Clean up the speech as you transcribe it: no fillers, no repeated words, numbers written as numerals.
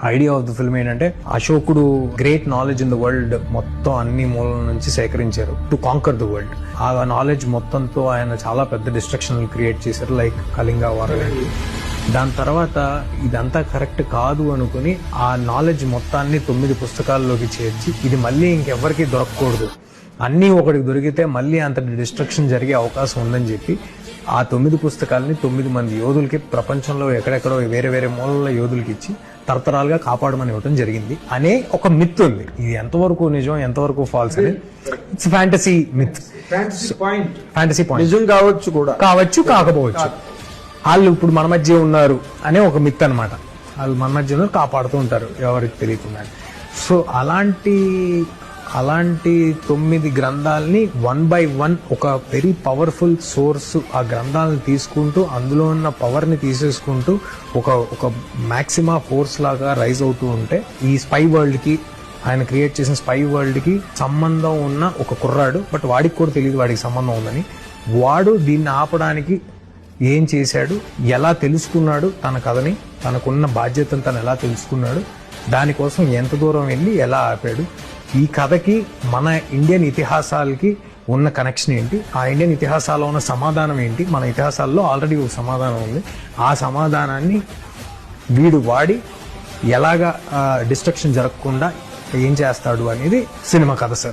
Idea of the film ఏంటంటే అశోకుడు great knowledge in the world మొత్తం అన్ని మూలల నుంచి సేకరించారు టు కాంకర్ ద వరల్డ్. ఆ నాలెడ్జ్ మొత్తంతో ఆయన చాలా పెద్ద డిస్ట్రక్షన్ క్రియేట్ చేశారు, లైక్ కళింగ వార్. దాని తర్వాత ఇదంతా కరెక్ట్ కాదు అనుకుని ఆ నాలెడ్జ్ మొత్తాన్ని 9 పుస్తకాల్లోకి చేర్చి ఇది మళ్ళీ ఇంకెవ్వరికి దొరకకూడదు, అన్నీ ఒకటికి దొరికితే మళ్ళీ అంత డిస్ట్రక్షన్ జరిగే అవకాశం ఉందని చెప్పి ఆ 9 పుస్తకాలని 9 మంది యోధులకి ప్రపంచంలో ఎక్కడెక్కడో వేరే వేరే మూలల యోధులకి ఇచ్చి తరతరాలుగా కాపాడమని ఇవ్వడం జరిగింది అనే ఒక మిత్ ఉంది. ఇది ఎంతవరకు నిజం ఎంతవరకు ఫాల్స్ అని it's fantasy myth, fantasy point. నిజం కావచ్చు కూడా, కావచ్చు కాకపోవచ్చు. వాళ్ళు ఇప్పుడు మన మధ్య ఉన్నారు అనే ఒక మిత్ అనమాట. వాళ్ళు మన మధ్య ఉన్నారు, కాపాడుతూ ఉంటారు ఎవరికి తెలియకుండా. సో అలాంటి 9 గ్రంథాలని 1 by 1 ఒక వెరీ పవర్ఫుల్ సోర్స్ ఆ గ్రంథాలను తీసుకుంటూ అందులో ఉన్న పవర్ ని తీసేసుకుంటూ ఒక మాక్సిమా ఫోర్స్ లాగా రైజ్ అవుతూ ఉంటే ఈ స్పై వరల్డ్ కి, ఆయన క్రియేట్ చేసిన స్పై వరల్డ్ కి సంబంధం ఉన్న ఒక కుర్రాడు, బట్ వాడికి కూడా తెలియదు వాడికి సంబంధం ఉందని, వాడు దీన్ని ఆపడానికి ఏం చేశాడు, ఎలా తెలుసుకున్నాడు తన కథని, తనకున్న బాధ్యతను తను ఎలా తెలుసుకున్నాడు, దానికోసం ఎంత దూరం వెళ్ళి ఎలా ఆపాడు, ఈ కథకి మన ఇండియన్ ఇతిహాసాలకి ఉన్న కనెక్షన్ ఏంటి, ఆ ఇండియన్ ఇతిహాసాల్లో ఉన్న సమాధానం ఏంటి, మన ఇతిహాసాల్లో ఆల్రెడీ ఒక సమాధానం ఉంది, ఆ సమాధానాన్ని వీడు వాడి ఎలాగా డిస్ట్రక్షన్ జరగకుండా ఏం చేస్తాడు అనేది సినిమా కథ సార్.